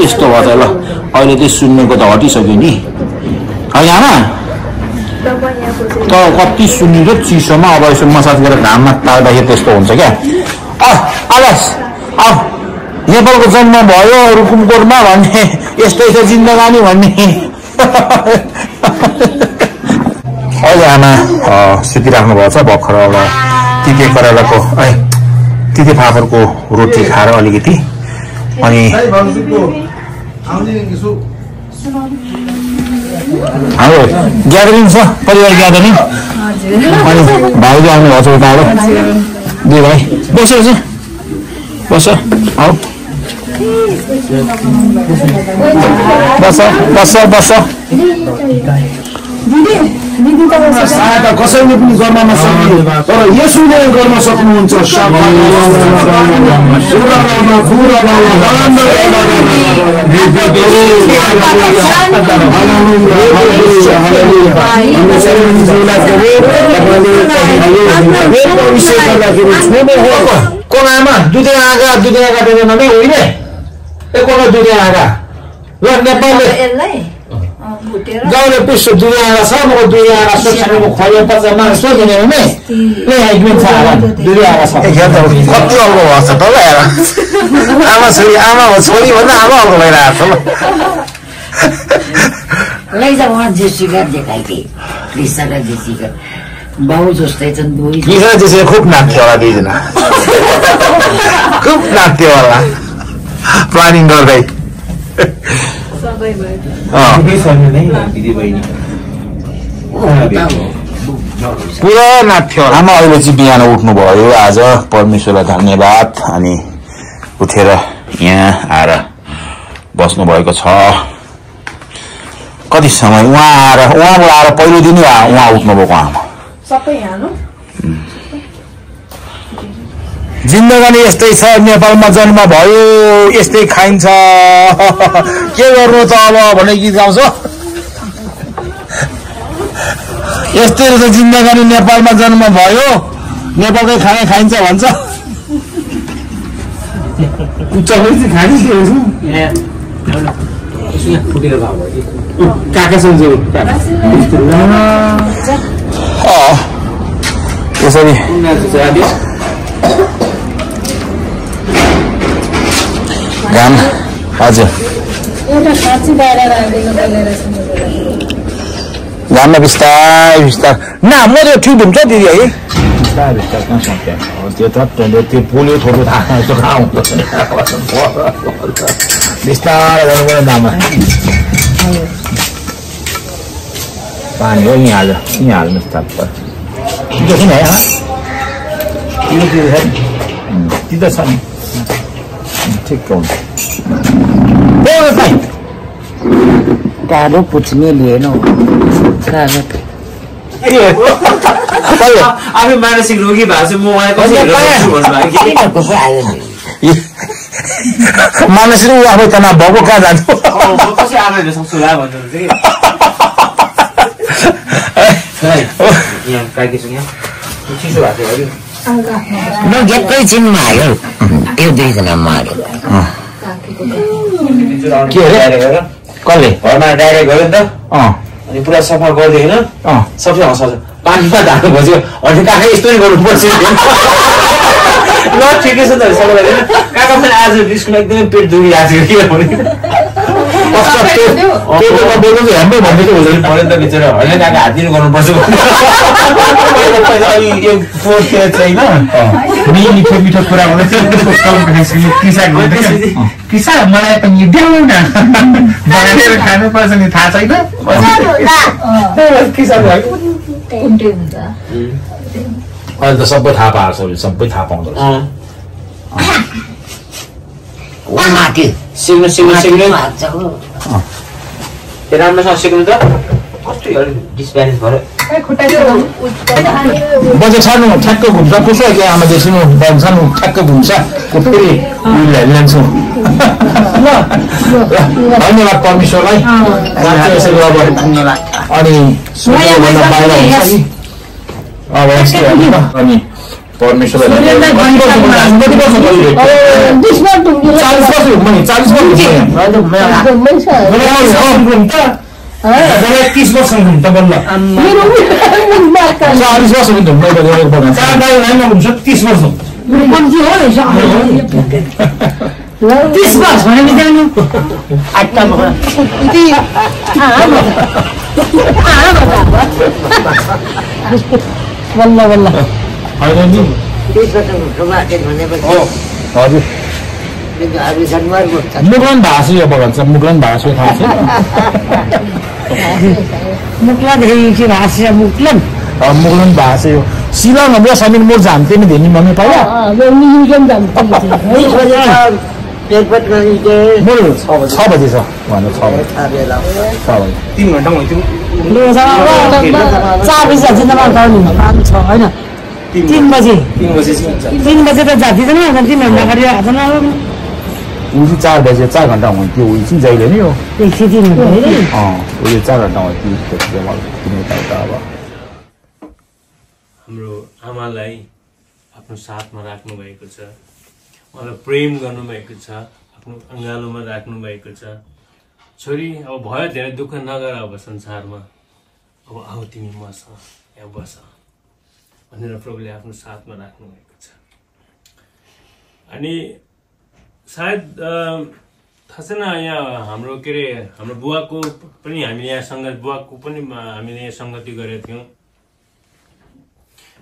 यस्तो भयो त ल अहिले चाहिँ सुन्नेको त हटिसक्यो नि होइन आमा त कति सुन्निन्छ चिसोमा अब यसो मसाज गरेर घाममा तार्दाखेरि त्यस्तो हुन्छ क्या आवाज नेपालको जन्म भयो रुकुमकोटमा भन्ने यस्तै छ जिन्दगानी भन्ने अहिले आमा सुतिराख्नु भएको छ भर्खर एउटा तिते करेलाको तिते फापरको रोटी खाएर अलिकति अनि हाम्रो ग्यादरिङ छ परिवार ग्यादरिङ अनि भाइले आउनु भएको छ उताबाट दुई भाइ बसेर बस आऊ बस सहायता कसैले पनि गर्न नसक्ने तर यसोले गर्न सक्नुहुन्छ कोनामा दुधे आगा काटेर नभए होइन कोना दुधे आगा ल नेपालले गाउँले पिस्टो दुई आँगा छ म दुई आँगा सोच्नु खोले 50 मा सोध्ने भने ले हाइग्मेन्ट छ दुई आँगा छ कति अल्गो भन्छ त ल आमा छोरी आमा हो छोरी भन्दा आमा अल्गो भइरहेको छ ल लैजा वहाँ जेसिका देखाइ के क्रिसा र जेसिका बाउ जस्तै छन् दुई क्रिसा जेसिका खुब नाच्थ्यो होला दुईजना खुब नाच्थ्यो होला प्लानिङ गर्दै पुरा नाच्थ्यो आमा अहिले चाहिँ बिहान उठ्नु भयो आज परमेश्वरलाई धन्यवाद अनि उठेर यहाँ आएर बस्नु भएको छ कति समय उहाँबाट आएर पहिलो दिन उहाँ उठ्नु भएको आमा जिन्दगानी यस्तै छ नेपालमा जन्म भयो यस्तै खाइन्छ के गर्नु त अब भन्ने गीत गाउँछ यस्तै रहेछ जिन्दगानी नेपालमा जन्म भयो नेपालकै खाना खाइन्छ भन्छ त्यसरी घाम हजुर घाममा बिस्तारै न म त्यो ठिक हुन्छ दिदी है त्यो त त्यो पोलियो थोरै थाहा बिस्तारै गर्नुपर्यो दाममा पानी हो यहाँ हाल्नुहोस् तात्पर त्यो किन है तितो छ नि ठिक हुन्छ टाढो पुछ्ने लिएन आफै मानसिक रोगी भएको छ म मानसिक आफै तनाव भएको कहाँ जान्छु कसै आफैले सक्छु ला भन्नुहुन्छ कि चिसो भएको थियो न गेटकै चिनमा आयो त्यो दुईजना मार्यो के अरे कसले घरमा डाइरेक्ट गयो नि त अनि पुरा सफा गरिदिएन सबसे हँसाउँछ पानीमा धानु खोज्यो अनि काका यस्तो नि गर्नुपर्छ ल ठिकै छ त सबैलाई काका पनि आज स्कुलमा एकदमै पेट दुखिरहेको थियो त बिचरा होइन काका हात दिनु गर्नुपर्छ मिठो कुरा किसा मलाई पनि देऊ न बनाएर खानुपर्छ नि थाहा छैन अहिले त सबै थाहा पाएको छ सबै थाहा पाउँदो रहेछ माथि सिक्नु मार्छ हो राम्रोसँग सिक्नु त कस्तो डिस्ब्यालेन्स भयो बजेट सानो ठ्याक्क घुम्छ कसो कि आमा देखिनु सानो ठ्याक्क घुम्छ फेरि ल्याउँछु धन्यवाद परमेश्वरलाई धन्यवाद अनि अनि परमेश्वरलाई 30 वर्ष घुम्छ बल्ल 40 वर्ष घुम्छ 30 वर्ष 30 वर्ष भने जानु बल्ल बल्ल होइन नि हजुर मुगलन भाषी भन्छ मुगलन भाषी थाहा छ मुगलन भाषा मुगलन मुगलन भाषी हो सिलङ हाम्रो समिन मोर जानते नि धेनी मम्मी पाया मोर 6 बजे छ भन्नु 6 बजे 3 घण्टा भयो 4 बजी जान्छ तपाईँ गाउनु 5 6 हैन 3 बजे 3 बजे त जातिदैन 3 घण्टा गरी आउँदैन उसी 4 बजे 4 घण्टा हुन्थ्यो उसी जहिले नि हो एकछिन उयो 4 घण्टा हुन्थ्यो हाम्रो आमालाई आफ्नो साथमा राख्नु भएको छ उहाँलाई प्रेम गर्नुभएको छ आफ्नो अँगालोमा राख्नु भएको छ छोरी अब भयो धेरै दुःख नगर अब संसारमा अब आऊ तिमी मसँग यहाँ बस भनेर प्रभुले आफ्नो साथमा राख्नु भएको छ अनि सायद थाहा छैन यहाँ हाम्रो के अरे हाम्रो बुवाको पनि हामीले यहाँ बुवाको पनि हामीले यहाँ सङ्गति गरेका थियौँ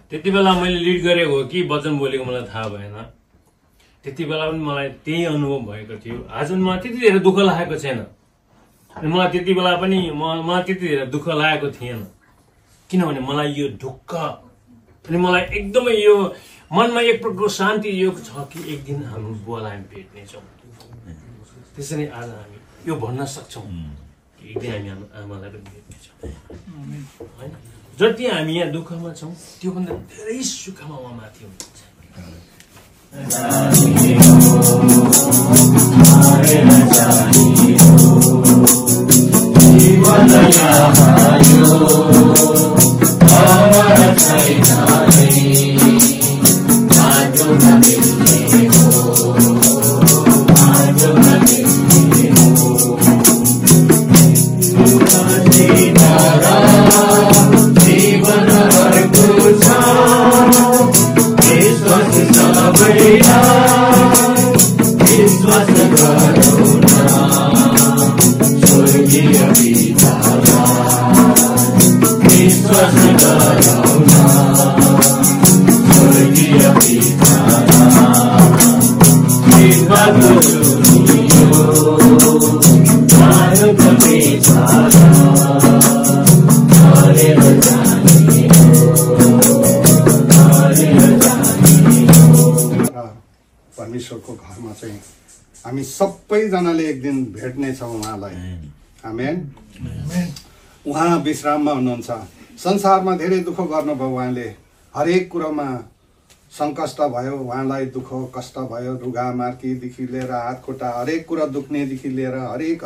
त्यति बेला मैले लिड गरेको हो कि वचन बोलेको मलाई थाहा भएन त्यति बेला पनि मलाई त्यही अनुभव भएको थियो आज मलाई त्यति धेरै दुःख लागेको छैन अनि मलाई त्यति बेला पनि मलाई त्यति धेरै दुःख लागेको थिएन किनभने मलाई यो ढुक्क अनि मलाई एकदमै यो मनमा एक प्रकारको शान्ति यो छ कि एक दिन हाम्रो बुवालाई हामी भेट्नेछौँ त्यसरी आज हामी यो भन्न सक्छौँ कि एक दिन हामी हाम्रो आमालाई पनि भेट्नेछौँ होइन जति हामी यहाँ दुःखमा छौँ त्योभन्दा धेरै सुखमा उहाँ माथि हुनुहुन्छ परमेश्वरको घरमा चाहिँ हामी सबैजनाले एक दिन भेट्नेछौँ उहाँलाई आमेन उहाँ विश्राममा हुनुहुन्छ संसारमा धेरै दुःख गर्नुभयो उहाँले हरेक कुरोमा सङ्कष्ट भयो उहाँलाई दुःख कष्ट भयो रुगा मार्कीदेखि लिएर हात खुट्टा हरेक कुरा दुख्नेदेखि लिएर हरेक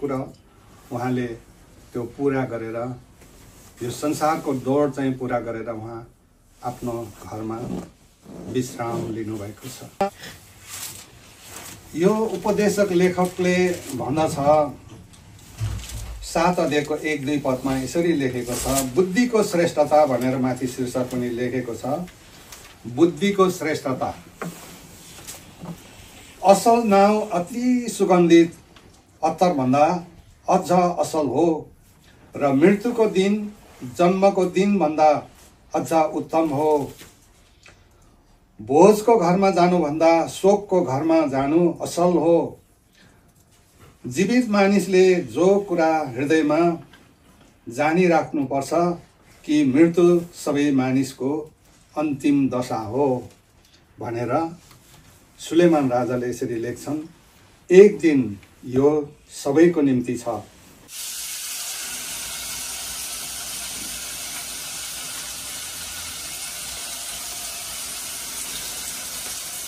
कुरा उहाँले त्यो पुरा गरेर यो संसारको दौड चाहिँ पुरा गरेर उहाँ आफ्नो घरमा विश्राम लिनुभएको छ यो उपदेशक लेखकले भन्दछ 7 अध्यायको 1-2 पदमा यसरी लेखेको छ बुद्धिको श्रेष्ठता भनेर माथि शीर्षक पनि लेखेको छ बुद्धिको श्रेष्ठता असल नाउँ अति सुगन्धित अत्तरभन्दा अझ असल हो र मृत्युको दिन जन्मको दिनभन्दा अझ उत्तम हो भोजको घरमा जानुभन्दा शोकको घरमा जानु असल हो जीवित मानिसले जो कुरा हृदयमा जानिराख्नुपर्छ कि मृत्यु सबै मानिसको अन्तिम दशा हो भनेर सुलेमान राजाले यसरी लेख्छन् एक दिन यो सबैको निम्ति छ।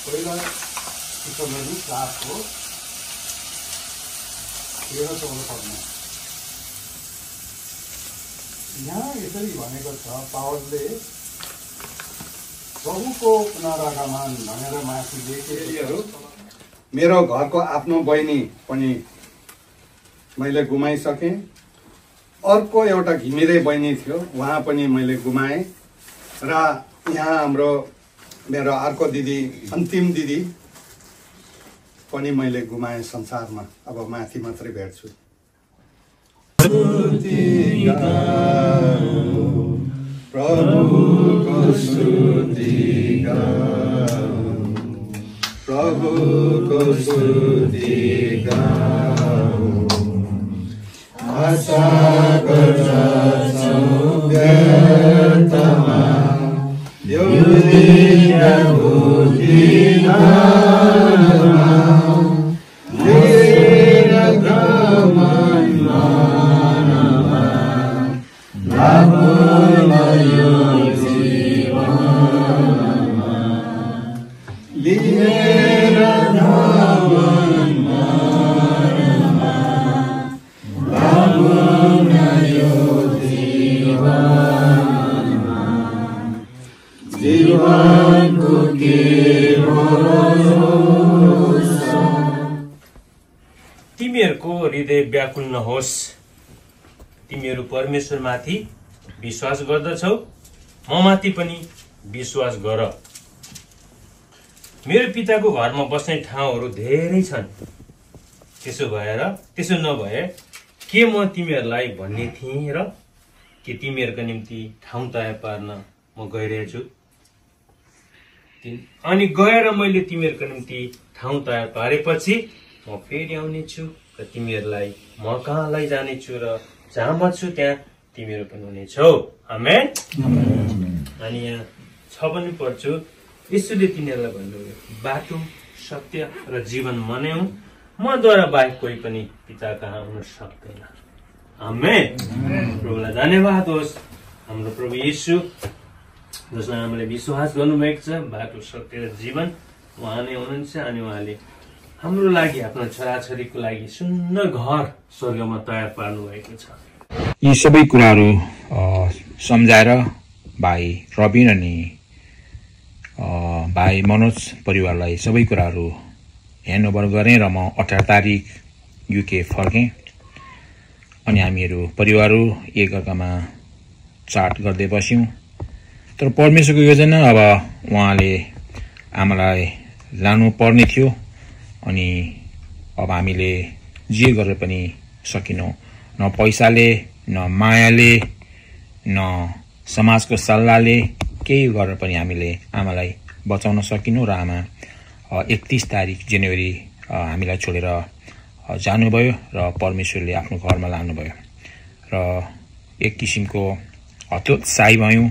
पहिला किशोरहरू क्लासको 13-14 पढ्नु। यहाँ यसरी भनेको छ, पावलले प्रभुको पुनरागमन भनेर माथि लेखेको। मेरो घरको आफ्नो बहिनी पनि मैले गुमाइसकेँ। अर्को एउटा घिमिरे बहिनी थियो, उहाँ पनि मैले गुमाएँ। र यहाँ मेरो अर्को दिदी, अन्तिम दिदी पनि मैले गुमाएँ संसारमा। अब माथि मात्रै भेट्छु। प्रभुको स्तुति गाऊ, प्रभुको स्तुति गाऊ। आशा गर्छौँ व्यर्थमा यो दिन बुझिनमा लिएर भ्रमणमा लाग्दैन यो जीवनमा, लिएर भ्रमणमा लाग्दैन यो जीवनमा। जीवनको के भरोसा। तिमीहरूको हृदय व्याकुल नहोस्, तिमीहरू परमेश्वरमाथि विश्वास गर्दछौ, ममाथि पनि विश्वास गर। मेरो पिताको घरमा बस्ने ठाउँहरू धेरै छन्। त्यसो नभए के म तिमीहरूलाई भन्ने थिएँ र कि तिमीहरूका निम्ति ठाउँ तयार पार्न म गइरहेछु। अनि गएर मैले तिमीहरूका निम्ति ठाउँ तयार पारेपछि म फेरि आउनेछु र तिमीहरूलाई म कहाँ लैजानेछु र जहाँ म छु त्यहाँ तिमीहरू पनि हुनेछौ। आमेन। अनि यहाँ 6 पनि पढ्छु। यसुले तिनीहरूलाई भन्नुभयो, बाटो, सत्य र जीवन म नै हुँ, मद्वारा बाहेक कोही पनि पिता कहाँ हुन सक्दैन। आमेन। प्रभुलाई धन्यवाद होस्। हाम्रो प्रभु येशू जसलाई हामीले विश्वास गर्नुभएको छ, बाटो, सत्य र जीवन उहाँ नै हुनुहुन्छ। अनि उहाँले हाम्रो लागि, आफ्नो छोराछोरीको लागि सुन्दर घर स्वर्गमा तयार पार्नु भएको छ। यी सबै कुराहरू सम्झाएर भाइ रबिन अनि भाइ मनोज परिवारलाई सबै कुराहरू ह्यान्डओभर गरेँ र म 18 तारिक युके फर्केँ। अनि हामीहरू परिवारहरू एकअर्कामा चाट गर्दै बस्यौँ। तर परमेश्वरको योजना, अब उहाँले आमालाई लानु पर्ने थियो। अनि अब हामीले जे गरेर पनि सकिनौँ। न पैसाले, न मायाले, न समाजको सल्लाहले केही गरेर पनि हामीले आमालाई बचाउन सकिनौँ। र आमा 31 तारिक जनवरी हामीलाई छोडेर जानुभयो र परमेश्वरले आफ्नो घरमा लानुभयो। र एक किसिमको हतोत्साही भयौँ,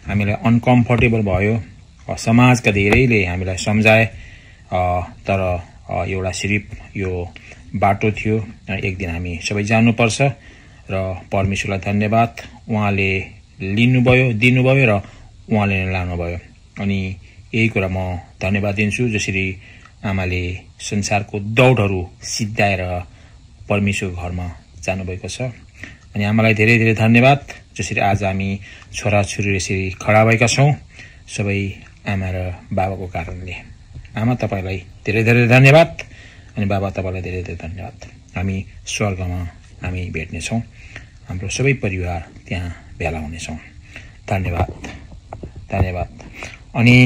हामीलाई अनकम्फर्टेबल भयो। समाजका धेरैले हामीलाई सम्झाए, तर एउटा सिर्फ यो बाटो थियो। एक दिन हामी सबै जानुपर्छ र परमेश्वरलाई धन्यवाद। उहाँले लिनुभयो, दिनुभयो र उहाँले नै लानुभयो। अनि यही कुरा म धन्यवाद दिन्छु, जसरी आमाले संसारको दौडहरू सिद्धाएर परमेश्वरको घरमा जानुभएको छ। अनि आमालाई धेरै धेरै धन्यवाद, जसरी आज हामी छोराछोरी यसरी खडा भएका छौँ, सबै आमा र बाबाको कारणले। आमा, तपाईँलाई धेरै धेरै धन्यवाद, अनि बाबा तपाईँलाई धेरै धेरै धन्यवाद। हामी स्वर्गमा हामी भेट्नेछौँ, हाम्रो सबै परिवार त्यहाँ भेला हुनेछौँ। धन्यवाद, धन्यवाद। अनि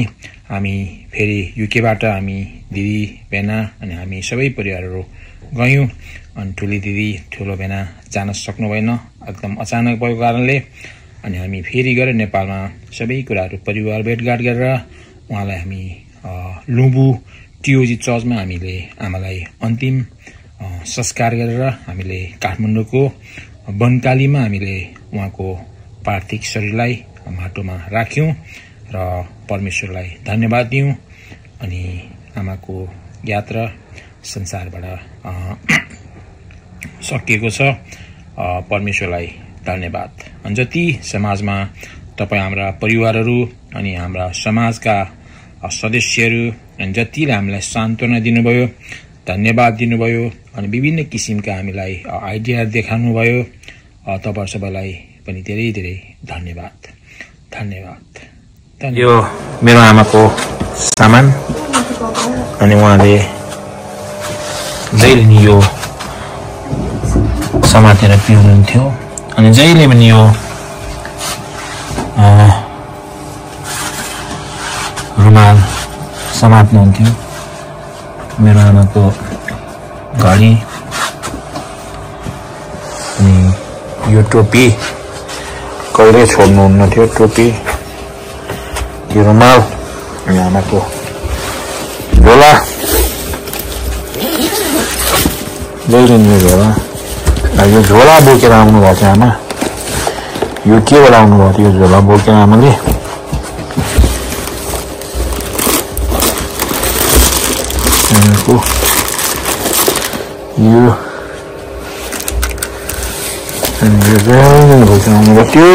हामी फेरि युकेबाट हामी दिदी, बेना अनि हामी सबै परिवारहरू गयौँ। अनि ठुली दिदी, ठुलो बेना जान सक्नु भएन, एकदम अचानक भएको कारणले। अनि हामी फेरि गएर नेपालमा सबै कुराहरू परिवार भेटघाट गरेर उहाँलाई हामी लुबु टिओजी चर्चमा हामीले आमालाई अन्तिम संस्कार गरेर हामीले काठमाडौँको बनकालीमा हामीले उहाँको पार्थिव शरीरलाई माटोमा राख्यौँ र परमेश्वरलाई धन्यवाद दियौँ। अनि आमाको यात्रा संसारबाट सकिएको छ। परमेश्वरलाई धन्यवाद। अनि जति समाजमा तपाईँ हाम्रा परिवारहरू अनि हाम्रा समाजका सदस्यहरू अनि जतिले हामीलाई सान्त्वना दिनुभयो, धन्यवाद दिनुभयो अनि विभिन्न किसिमका हामीलाई आइडिया देखाउनुभयो, तपाईँ सबैलाई पनि धेरै धेरै धन्यवाद। यो मेरो आमाको सामान अनि उहाँले जहिले नि यो समातेर पिउनुहुन्थ्यो अनि जहिले पनि यो रुमाल समात्नुहुन्थ्यो। मेरो आमाको घडी अनि यो टोपी कहिल्यै छोड्नुहुन्न थियो। टोपी, यो रुमाल अनि आमाको झोला, जहिले यो झोला। यो झोला बोकेर आउनुभएको थियो आमा। यो के बेला आउनुभएको थियो यो झोला बोकेर आमाले? यो बोकेर आउनुभएको थियो।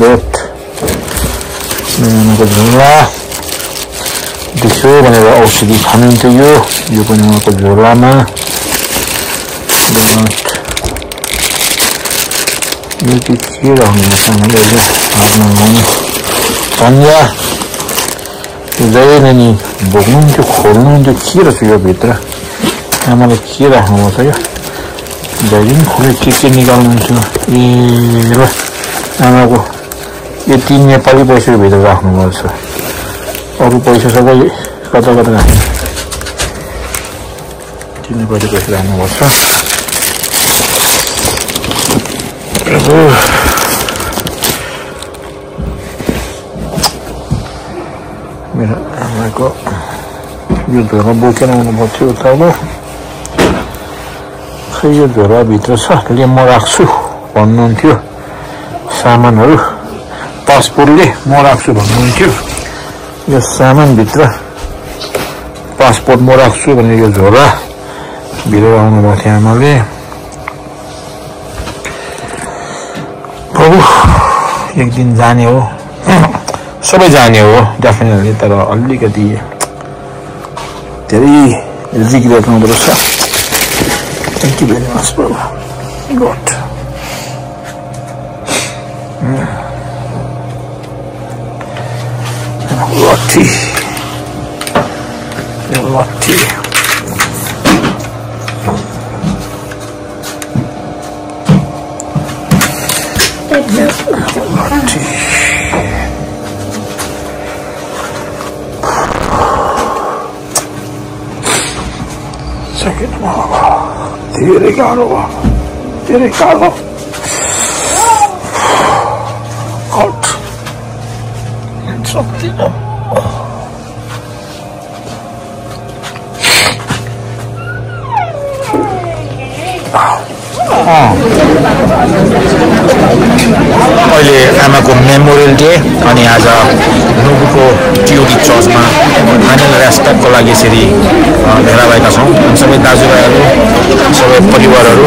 बोट आमाको झोला, त्यसो भनेर औषधि खानुहुन्थ्यो। यो पनि उहाँको झोलामा। यो के राख्नुहुन्छ पन्जा, जहिले नि बोक्नुहुन्थ्यो, खोल्नुहुन्थ्यो। के रहेछ यो भित्र? आमाले के राख्नुभएको छ? यो जहिले पनि खोले के निकाल्नुहुन्थ्यो। ए ल, आमाको यो 3 नेपाली पैसा भित्र राख्नुभएको छ। अरू पैसा सबै कता कता राख्नु? 3 नेपाली पैसा राख्नुभएको छ। मेरो आमाको यो झोला बोकेर आउनुभएको थियो तब। खै यो झोलाभित्र छ, ले म राख्छु भन्नुहुन्थ्यो। सामानहरू पासपोर्टले म राख्छु भन्नुहुन्थ्यो। यो सामानभित्र पासपोर्ट म राख्छु भनेर यो झोला भित्र आउनुभएको थियो आमाले। प्रभु एक दिन जाने हो, सबै जाने हो डेफिनेटली, तर अलिकति धेरै रिग्रेट हुँदो रहेछ। थ्याङ्क यू भेरी मच प्रभु। गुड। लट्ठी लट्ठी धेरै गाह्रो भयो, धेरै गाह्रो। सक्दिनँ। अहिले आमाको मेमोरियल डे अनि आज नुबुको टिओडी चर्चमा फाइनल रेस्पेक्टको लागि यसरी भेला भएका छौँ। सबै दाजुभाइहरू, सबै परिवारहरू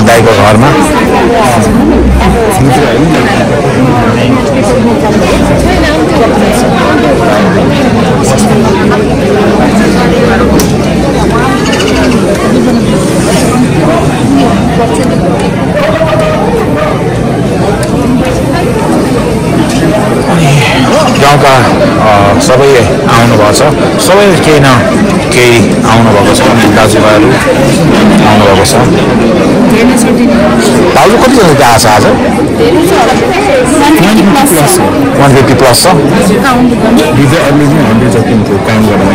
दाइको घरमा। गाउँका सबै आउनुभएको छ, सबै केही न केही आउनुभएको छ। अनि दाजुभाइहरू आउनुभएको छ। दाजु कतिजना गएको छ आज? 150 प्लस छ। हिजो अहिले चाहिँ 100 जति थियो काम गर्दा।